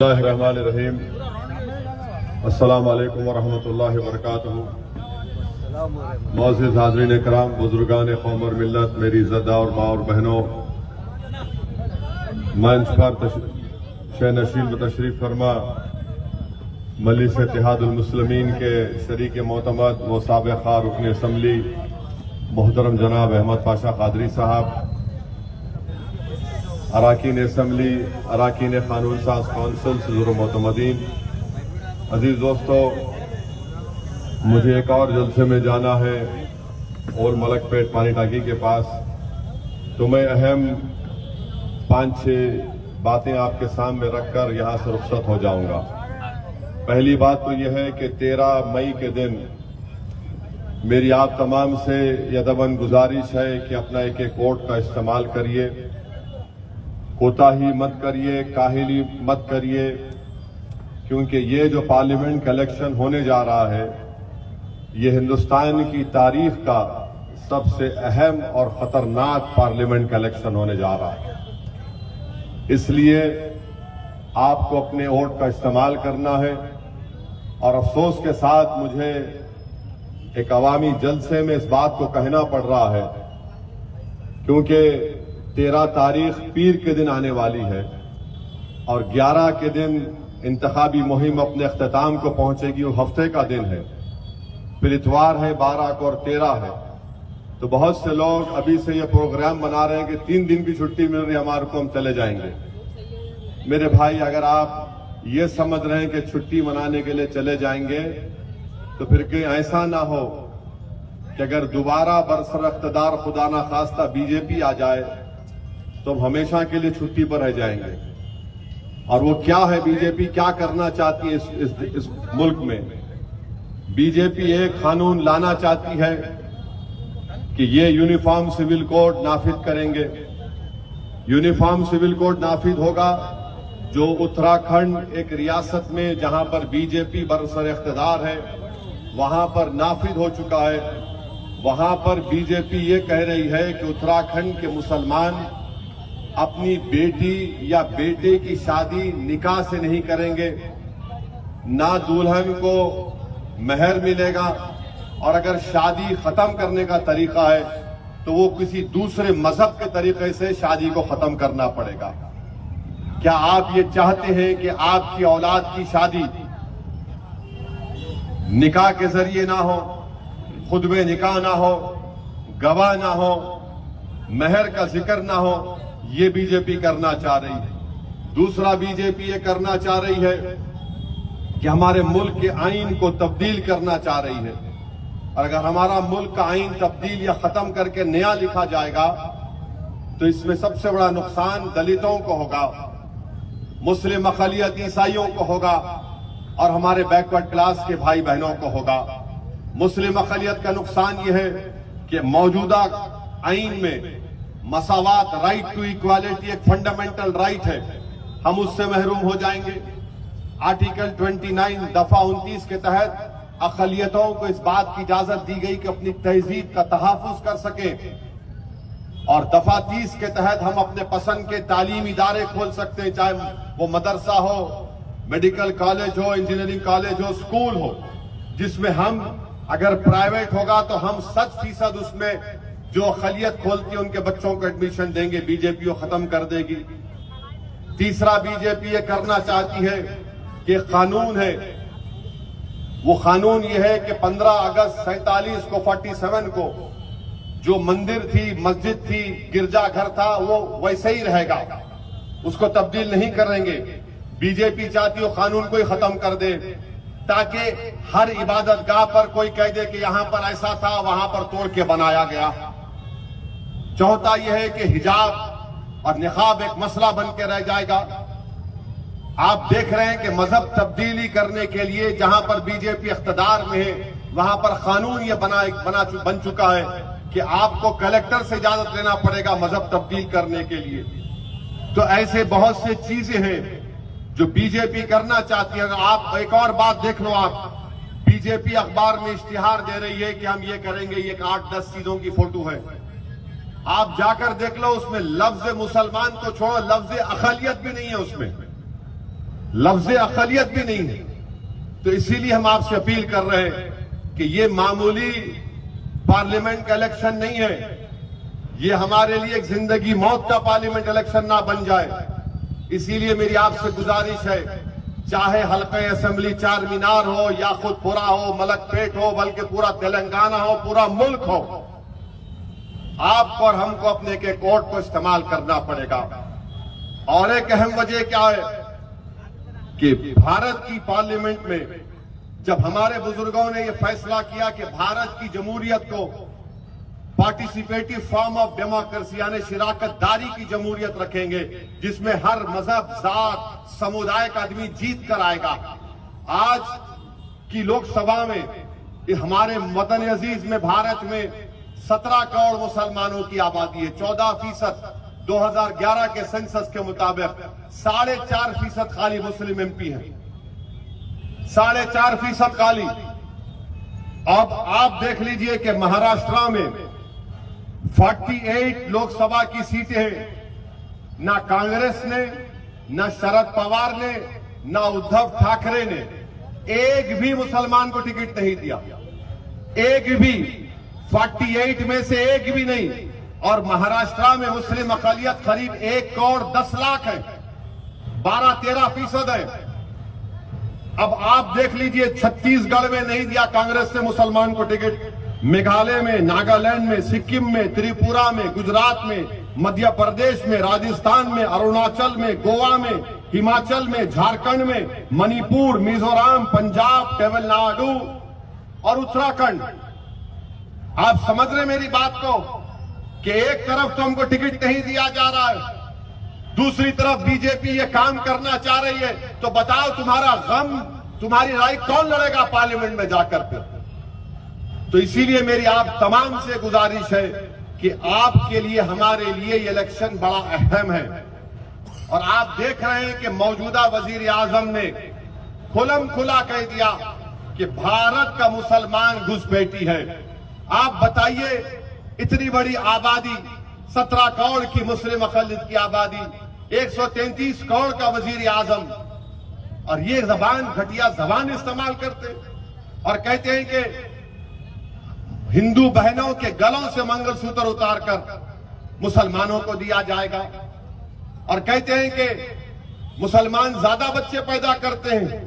रहमान अस्सलाम वालेकुम वरहमतुल्लाहि वबरकातुहू। मौजूद हाज़रीन कराम, बुजुर्गान कौम और मिल्लत, मेरी ज़दा और माँ और बहनों, मंच पर शे नशीन व तशरीफ फरमा मजलिस इत्तेहादुल मुस्लिमीन के शरीक मोतमद व साबिक़ा रुकन असम्बली मोहतरम जनाब अहमद पाशा कादरी साहब, अराकीन असम्बली, अराकीन कानून साज कौंसिल, सदर मोतमदीन, अजीज दोस्तों, मुझे एक और जलसे में जाना है ओल मलकपेट पानी टाकी के पास। तो मैं अहम 5-6 बातें आपके सामने रखकर यहां से रुखसत हो जाऊंगा। पहली बात तो यह है कि 13 मई के दिन मेरी आप तमाम से यदबन गुजारिश है कि अपना एक वोट का इस्तेमाल करिए, कोताही मत करिए, काहिली मत करिए, क्योंकि ये जो पार्लियामेंट का इलेक्शन होने जा रहा है ये हिंदुस्तान की तारीख का सबसे अहम और खतरनाक पार्लियामेंट का इलेक्शन होने जा रहा है। इसलिए आपको अपने वोट का इस्तेमाल करना है। और अफसोस के साथ मुझे एक अवामी जलसे में इस बात को कहना पड़ रहा है, क्योंकि 13 तारीख पीर के दिन आने वाली है और 11 के दिन इंतखाबी मुहिम अपने अख्ताम को पहुंचेगी। वो हफ्ते का दिन है, फिर इतवार है 12 को और 13 है। तो बहुत से लोग अभी से ये प्रोग्राम बना रहे हैं कि 3 दिन की छुट्टी मिल रही है हमारे को, हम चले जाएंगे। मेरे भाई, अगर आप ये समझ रहे हैं कि छुट्टी मनाने के लिए चले जाएंगे तो फिर कहीं ऐसा ना हो कि अगर दोबारा बरसर इख्तिदार खुदा ना खास्ता बीजेपी आ जाए तो हम हमेशा के लिए छुट्टी पर रह जाएंगे। और वो क्या है, बीजेपी क्या करना चाहती है इस मुल्क में? बीजेपी एक कानून लाना चाहती है कि ये यूनिफॉर्म सिविल कोड नाफिज करेंगे। यूनिफॉर्म सिविल कोड नाफिज होगा जो उत्तराखंड एक रियासत में जहां पर बीजेपी बरसर इख्तिदार है वहां पर नाफिज हो चुका है। वहां पर बीजेपी ये कह रही है कि उत्तराखंड के मुसलमान अपनी बेटी या बेटे की शादी निकाह से नहीं करेंगे, ना दुल्हन को महर मिलेगा, और अगर शादी खत्म करने का तरीका है तो वो किसी दूसरे मजहब के तरीके से शादी को खत्म करना पड़ेगा। क्या आप ये चाहते हैं कि आपकी औलाद की शादी निकाह के जरिए ना हो, खुतबे निकाह ना हो, गवाह ना हो, महर का जिक्र ना हो? ये बीजेपी करना चाह रही है। दूसरा, बीजेपी ये करना चाह रही है कि हमारे मुल्क के आईन को तब्दील करना चाह रही है। और अगर हमारा मुल्क का आईन तब्दील या खत्म करके नया लिखा जाएगा तो इसमें सबसे बड़ा नुकसान दलितों को होगा, मुस्लिम अक़लियत ईसाइयों को होगा और हमारे बैकवर्ड क्लास के भाई बहनों को होगा। मुस्लिम अक़लियत का नुकसान यह है कि मौजूदा आईन में मसावात, राइट टू इक्वालिटी एक फंडामेंटल राइट है, हम उससे महरूम हो जाएंगे। आर्टिकल 29 दफा 29 के तहत अक़लियतों को इस बात की इजाजत दी गई कि अपनी तहजीब का तहफ़्फ़ुज़ कर सके, और दफा 30 के तहत हम अपने पसंद के तालीमी इदारे खोल सकते हैं, चाहे वो मदरसा हो, मेडिकल कॉलेज हो, इंजीनियरिंग कॉलेज हो, स्कूल हो, जिसमें हम अगर प्राइवेट होगा तो हम 100% उसमें जो अक़लियत खोलती है उनके बच्चों को एडमिशन देंगे। बीजेपी को खत्म कर देगी। तीसरा, बीजेपी ये करना चाहती है कि कानून है, वो कानून ये है कि 15 अगस्त 47 को 47 को जो मंदिर थी, मस्जिद थी, गिरजाघर था, वो वैसे ही रहेगा, उसको तब्दील नहीं करेंगे। बीजेपी चाहती है कानून को ही खत्म कर दे ताकि हर इबादत गाह पर कोई कह दे कि यहां पर ऐसा था, वहां पर तोड़ के बनाया गया। चौथा यह है कि हिजाब और निकाब एक मसला बन के रह जाएगा। आप देख रहे हैं कि मजहब तब्दीली करने के लिए जहां पर बीजेपी इख्तिदार में है वहां पर कानून यह बन चुका है कि आपको कलेक्टर से इजाजत लेना पड़ेगा मजहब तब्दील करने के लिए। तो ऐसे बहुत से चीजें हैं जो बीजेपी करना चाहती है। अगर आप एक और बात देख लो, आप बीजेपी अखबार में इश्तिहार दे रही है कि हम ये करेंगे, ये 8-10 चीजों की फोटो है। आप जाकर देख लो, उसमें लफ्ज मुसलमान को छोड़ो, लफ्ज अक़लियत भी नहीं है उसमें। लफ्ज अक़लियत भी नहीं है। तो इसीलिए हम आपसे अपील कर रहे हैं कि ये मामूली पार्लियामेंट का इलेक्शन नहीं है, ये हमारे लिए एक जिंदगी मौत का पार्लियामेंट इलेक्शन ना बन जाए। इसीलिए मेरी आपसे गुजारिश है, चाहे हल्के असेंबली चार मीनार हो या खुदपुरा हो, मलकपेट हो, बल्कि पूरा तेलंगाना हो, पूरा मुल्क हो, आपको और हमको अपने के कोर्ट को इस्तेमाल करना पड़ेगा। और एक अहम वजह क्या है कि भारत की पार्लियामेंट में जब हमारे बुजुर्गों ने यह फैसला किया कि भारत की जमहूरियत को पार्टिसिपेटिव फॉर्म ऑफ डेमोक्रेसी यानी शिराकतदारी की जमहूरियत रखेंगे, जिसमें हर मजहब, जात, समुदाय का आदमी जीत कर आएगा। आज की लोकसभा में हमारे वतन अजीज में भारत में 17 करोड़ मुसलमानों की आबादी है, 14% 2011 के सेंसस के मुताबिक 4.5% खाली मुस्लिम एमपी हैं, 4.5% खाली। अब आप देख लीजिए कि महाराष्ट्र में 48 लोकसभा की सीटें हैं। ना कांग्रेस ने, ना शरद पवार ने, ना उद्धव ठाकरे ने एक भी मुसलमान को टिकट नहीं दिया, एक भी, 48 में से एक भी नहीं। और महाराष्ट्र में मुस्लिम अक़लियत करीब 1 करोड़ 10 लाख है, 12-13% है। अब आप देख लीजिए छत्तीसगढ़ में नहीं दिया कांग्रेस से मुसलमान को टिकट, मेघालय में, नागालैंड में, सिक्किम में, त्रिपुरा में, गुजरात में, मध्य प्रदेश में, राजस्थान में, अरुणाचल में, गोवा में, हिमाचल में, झारखंड में, मणिपुर, मिजोरम, पंजाब, तमिलनाडु और उत्तराखंड। आप समझ रहे मेरी बात को कि एक तरफ तो हमको टिकट नहीं दिया जा रहा है, दूसरी तरफ बीजेपी ये काम करना चाह रही है। तो बताओ तुम्हारा गम, तुम्हारी राय कौन लड़ेगा पार्लियामेंट में जाकर फिर? तो इसीलिए मेरी आप तमाम से गुजारिश है कि आपके लिए, हमारे लिए ये इलेक्शन बड़ा अहम है। और आप देख रहे हैं कि मौजूदा वजीर आजम ने खुलम खुला कह दिया कि भारत का मुसलमान घुसपैठी है। आप बताइए, इतनी बड़ी आबादी, 17 करोड़ की मुस्लिम अक़लियत की आबादी, 133 करोड़ का वजीर आजम, और ये जबान, घटिया जबान इस्तेमाल करते और कहते हैं कि हिंदू बहनों के गलों से मंगलसूत्र उतारकर मुसलमानों को दिया जाएगा, और कहते हैं कि मुसलमान ज्यादा बच्चे पैदा करते हैं।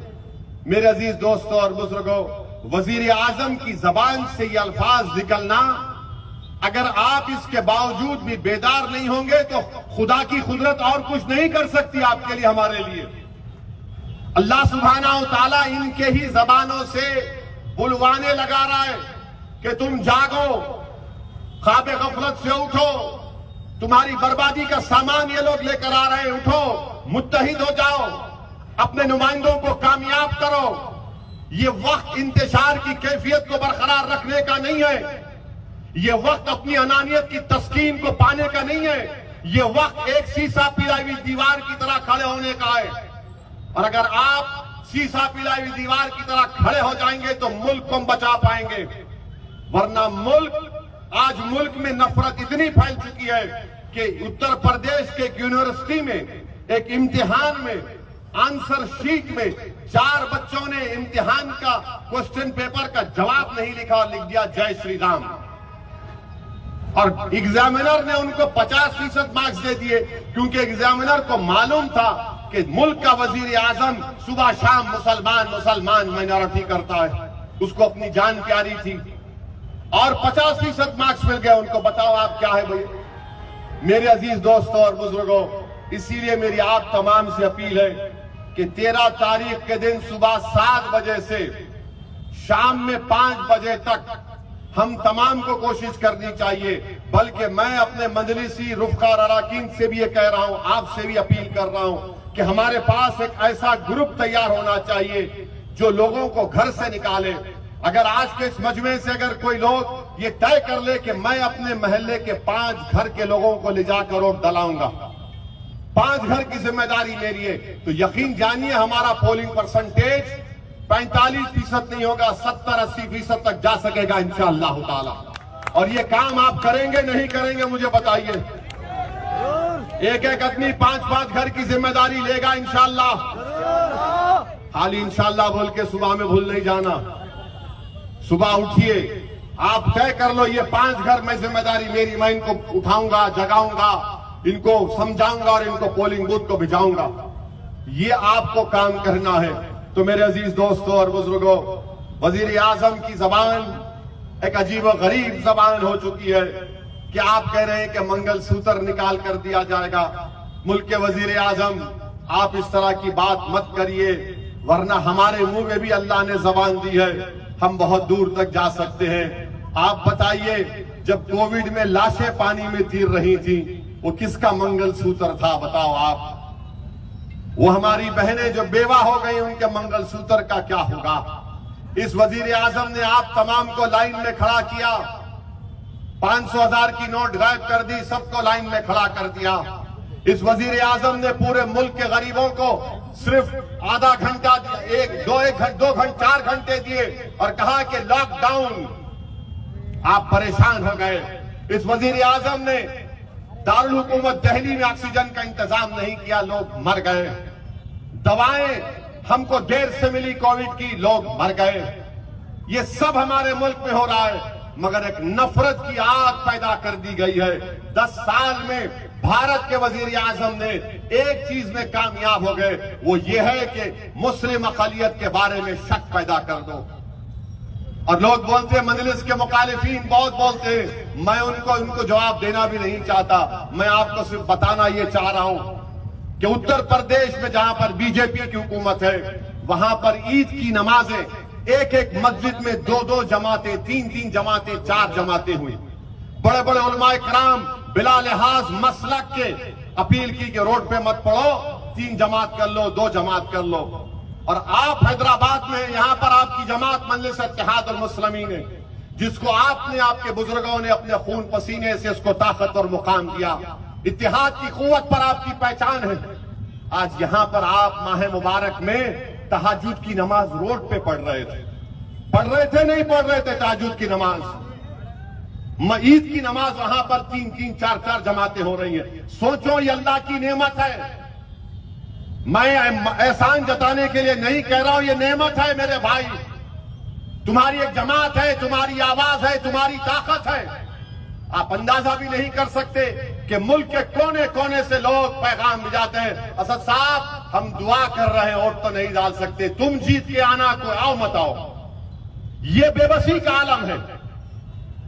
मेरे अजीज दोस्तों और बुजुर्गों, वजीर आजम की जबान से ये अल्फाज निकलना, अगर आप इसके बावजूद भी बेदार नहीं होंगे तो खुदा की कुदरत और कुछ नहीं कर सकती आपके लिए, हमारे लिए। अल्लाह सुब्हाना व तआला इनके ही जबानों से बुलवाने लगा रहा है कि तुम जागो, ख्वाब गफलत से उठो, तुम्हारी बर्बादी का सामान ये लोग लेकर आ रहे हैं, उठो, मुत्तहिद हो जाओ, अपने नुमाइंदों को कामयाब करो। ये वक्त इंतशार की कैफियत को बरकरार रखने का नहीं है, ये वक्त अपनी अनानियत की तस्कीन को पाने का नहीं है, ये वक्त एक शीशा पिलाई हुई दीवार की तरह खड़े होने का है। और अगर आप शीशा पिलाई हुई दीवार की तरह खड़े हो जाएंगे तो मुल्क को हम बचा पाएंगे, वरना आज मुल्क में नफरत इतनी फैल चुकी है कि उत्तर प्रदेश के एक यूनिवर्सिटी में एक इम्तिहान में आंसर शीट में 4 बच्चों ने इम्तिहान का क्वेश्चन पेपर का जवाब नहीं लिखा और लिख दिया जय श्री राम, और एग्जामिनर ने उनको 50% मार्क्स दे दिए, क्योंकि एग्जामिनर को मालूम था कि मुल्क का वजीर आजम सुबह शाम मुसलमान माइनॉरिटी करता है, उसको अपनी जान प्यारी थी, और 50% मार्क्स मिल गए उनको। बताओ आप क्या है भैया? मेरे अजीज दोस्तों और बुजुर्गों, इसीलिए मेरी आप तमाम से अपील है कि 13 तारीख के दिन सुबह 7 बजे से शाम में 5 बजे तक हम तमाम को कोशिश करनी चाहिए। बल्कि मैं अपने मजलिसी रुफ़क़ा अराकीन से भी ये कह रहा हूं, आपसे भी अपील कर रहा हूं कि हमारे पास एक ऐसा ग्रुप तैयार होना चाहिए जो लोगों को घर से निकाले। अगर आज के इस मजमे से अगर कोई लोग ये तय कर ले कि मैं अपने मोहल्ले के 5 घर के लोगों को ले जाकर वोट डलाऊंगा, 5 घर की जिम्मेदारी ले लिए, तो यकीन जानिए हमारा पोलिंग परसेंटेज 45% नहीं होगा, 70-80% तक जा सकेगा इंशाअल्लाह ताला। और ये काम आप करेंगे नहीं करेंगे मुझे बताइए? एक एक आदमी 5-5 घर की जिम्मेदारी लेगा इंशाअल्लाह। खाली इंशाल्लाह बोल के सुबह में भूल नहीं जाना। सुबह उठिए, आप तय कर लो ये 5 घर में जिम्मेदारी मेरी, मैं इनको उठाऊंगा, जगाऊंगा, इनको समझाऊंगा और इनको पोलिंग बूथ को भिजाऊंगा। ये आपको काम करना है। तो मेरे अजीज दोस्तों और बुजुर्गों, वजीर आजम की जबान एक अजीब और गरीब जबान हो चुकी है कि आप कह रहे हैं कि मंगलसूत्र निकाल कर दिया जाएगा। मुल्क के वजीर आजम, आप इस तरह की बात मत करिए, वरना हमारे मुंह में भी अल्लाह ने जबान दी है, हम बहुत दूर तक जा सकते हैं। आप बताइए, जब कोविड में लाशें पानी में तीर रही थी, वो किसका मंगलसूत्र था? बताओ आप। वो हमारी बहनें जो बेवा हो गई, उनके मंगलसूत्र का क्या होगा? इस वजीर आजम ने आप तमाम को लाइन में खड़ा किया, 500,000 की नोट गायब कर दी, सबको लाइन में खड़ा कर दिया। इस वजीर आजम ने पूरे मुल्क के गरीबों को सिर्फ आधा घंटा, 4 घंटे दिए और कहा कि लॉकडाउन। आप परेशान हो गए। इस वजीर आजम ने दारुल हुकूमत दिल्ली में ऑक्सीजन का इंतजाम नहीं किया, लोग मर गए। दवाएं हमको देर से मिली कोविड की, लोग मर गए। ये सब हमारे मुल्क में हो रहा है, मगर एक नफरत की आग पैदा कर दी गई है। 10 साल में भारत के वजीर आजम ने एक चीज में कामयाब हो गए, वो ये है कि मुस्लिम अक़लियत के बारे में शक पैदा कर दो। और लोग बोलते हैं, मजलिस के मुखालिफिन बहुत बोलते हैं, मैं उनको जवाब देना भी नहीं चाहता। मैं आपको सिर्फ बताना ये चाह रहा हूं कि उत्तर प्रदेश में जहां पर बीजेपी की हुकूमत है, वहां पर ईद की नमाजें एक मस्जिद में 2 जमातें, 3 जमातें, 4 जमातें हुई। बड़े बड़े उलमाए कराम बिला लिहाज मसलक के अपील की कि रोड पे मत पड़ो, 3 जमात कर लो, 2 जमात कर लो। और आप हैदराबाद में, यहां पर आपकी जमात मजलिस इत्तेहादुल मुस्लिमीन है, जिसको आपने, आपके बुजुर्गों ने अपने खून पसीने से इसको ताकत और मुकाम दिया। इत्तेहाद की कुव्वत पर आपकी पहचान है। आज यहां पर आप माह मुबारक में तहज्जुद की नमाज रोड पे पढ़ रहे थे, नहीं पढ़ रहे थे तहज्जुद की नमाज। ईद की नमाज वहां पर 3 4 जमातें हो रही हैं। सोचो, ये अल्लाह की नेमत है। मैं एहसान जताने के लिए नहीं कह रहा हूं, ये नेमत है मेरे भाई। तुम्हारी एक जमात है, तुम्हारी आवाज है, तुम्हारी ताकत है। आप अंदाजा भी नहीं कर सकते कि मुल्क के कोने कोने से लोग पैगाम भिजाते हैं, असद साहब हम दुआ कर रहे हैं, वोट तो नहीं डाल सकते, तुम जीत के आना, कोई आओ मत आओ। ये बेबसी का आलम है।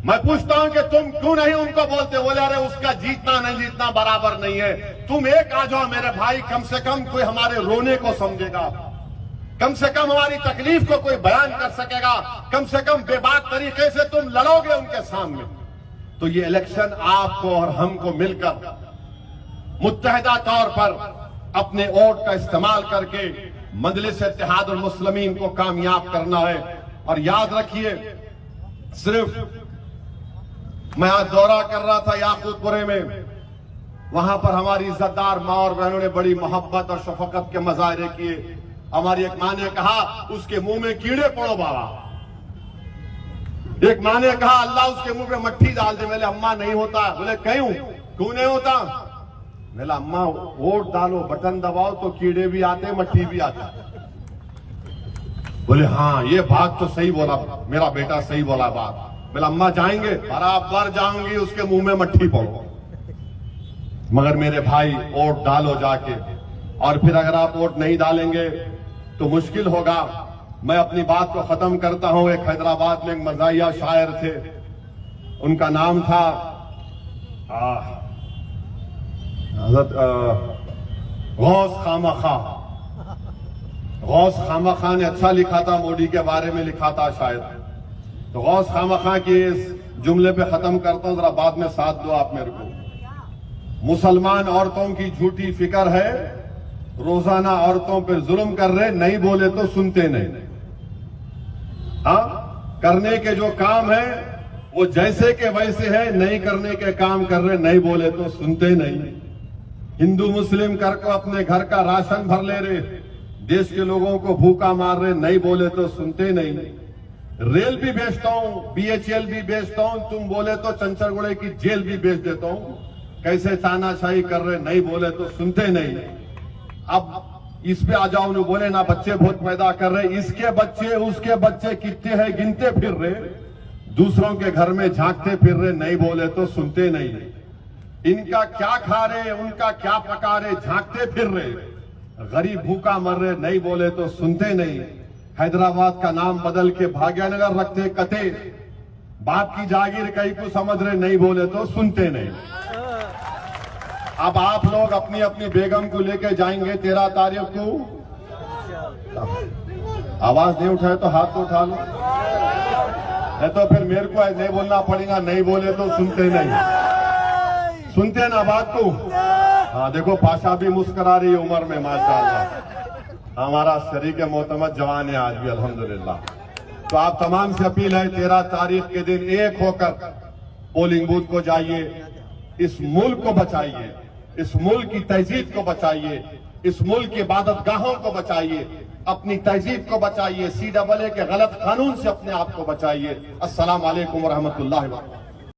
मैं पूछता हूं कि तुम क्यों नहीं उनको बोलते? बोले अरे उसका जीतना नहीं जीतना बराबर नहीं है। तुम एक आ जाओ मेरे भाई, कम से कम कोई हमारे रोने को समझेगा, कम से कम हमारी तकलीफ को कोई बयान कर सकेगा, कम से कम बेबाक तरीके से तुम लड़ोगे उनके सामने। तो ये इलेक्शन आपको और हमको मिलकर मुत्तहिदा तौर पर अपने वोट का इस्तेमाल करके मजलिस इत्तेहादुल मुस्लिमीन को कामयाब करना है। और याद रखिए, सिर्फ मैं आज दौरा कर रहा था याकूतपुरे में, वहां पर हमारी इज्जतदार माँ और बहनों ने बड़ी मोहब्बत और शफकत के मुजाहरे किए। हमारी एक माँ ने कहा उसके मुंह में कीड़े पड़ो बाबा। एक माँ ने कहा अल्लाह उसके मुंह में मट्ठी डाल दे। बोले अम्मा नहीं होता। बोले क्यों नहीं होता? बोला अम्मा वोट डालो, बटन दबाओ तो कीड़े भी आते, मट्ठी भी आती। बोले हाँ ये बात तो सही बोला, मेरा बेटा सही बोला बात। बोला अम्मा जाएंगे? बराबर जाऊंगी, उसके मुंह में मट्ठी पड़ो। मगर मेरे भाई वोट डालो जाके, और फिर अगर आप वोट नहीं डालेंगे तो मुश्किल होगा। मैं अपनी बात को खत्म करता हूं। एक हैदराबाद में एक मज़ाहिया शायर थे, उनका नाम था गौस खामखा। गौस खामखा ने अच्छा लिखा था, मोदी के बारे में लिखा था शायद। तो गौस खामखा के इस जुमले पे खत्म करता हूं, जरा बाद में साथ दो आप मेरे को। मुसलमान औरतों की झूठी फिक्र है, रोजाना औरतों पे जुल्म कर रहे, नहीं बोले तो सुनते नहीं। हाँ, करने के जो काम है वो जैसे के वैसे है, नहीं करने के काम कर रहे, नहीं बोले तो सुनते नहीं। हिंदू मुस्लिम करके अपने घर का राशन भर ले रहे, देश के लोगों को भूखा मार रहे, नहीं बोले तो सुनते नहीं। रेल भी बेचता हूं, BHEL भी बेचता हूं, तुम बोले तो चंचलगुड़े की जेल भी बेच देता हूं। कैसे तानाशाही कर रहे, नहीं बोले तो सुनते नहीं। अब इस पे आ जाओ, बोले ना बच्चे बहुत पैदा कर रहे, इसके बच्चे उसके बच्चे कितने हैं गिनते फिर रहे, दूसरों के घर में झांकते फिर रहे, नहीं बोले तो सुनते नहीं। इनका क्या खा रहे, उनका क्या पका रहे, झांकते फिर रहे, गरीब भूखा मर रहे, नहीं बोले तो सुनते नहीं। हैदराबाद का नाम बदल के भाग्यनगर रखते कते, बाप की जागीर कहीं को समझ रहे, नहीं बोले तो सुनते नहीं। अब आप लोग अपनी अपनी बेगम को लेकर जाएंगे 13 तारीख को, आवाज नहीं उठाए तो हाथ तो उठा लो, नहीं तो फिर मेरे को नहीं बोलना पड़ेगा, नहीं बोले तो सुनते नहीं। सुनते ना बात को। हाँ देखो पाशा भी मुस्कुरा रही है उम्र में माशाअल्लाह, हमारा शरीक मोहतमद जवान है आज भी अल्हम्दुलिल्लाह। तो आप तमाम से अपील है 13 तारीख के दिन एक होकर पोलिंग बूथ को जाइए, इस मुल्क को बचाइए, इस मुल्क की तहजीब को बचाइए, इस मुल्क की इबादत गाहों को बचाइए, अपनी तहजीब को बचाइए, CAA के गलत कानून से अपने आप को बचाइए। अस्सलाम वालेकुम व रहमतुल्लाहि व बरकातहू।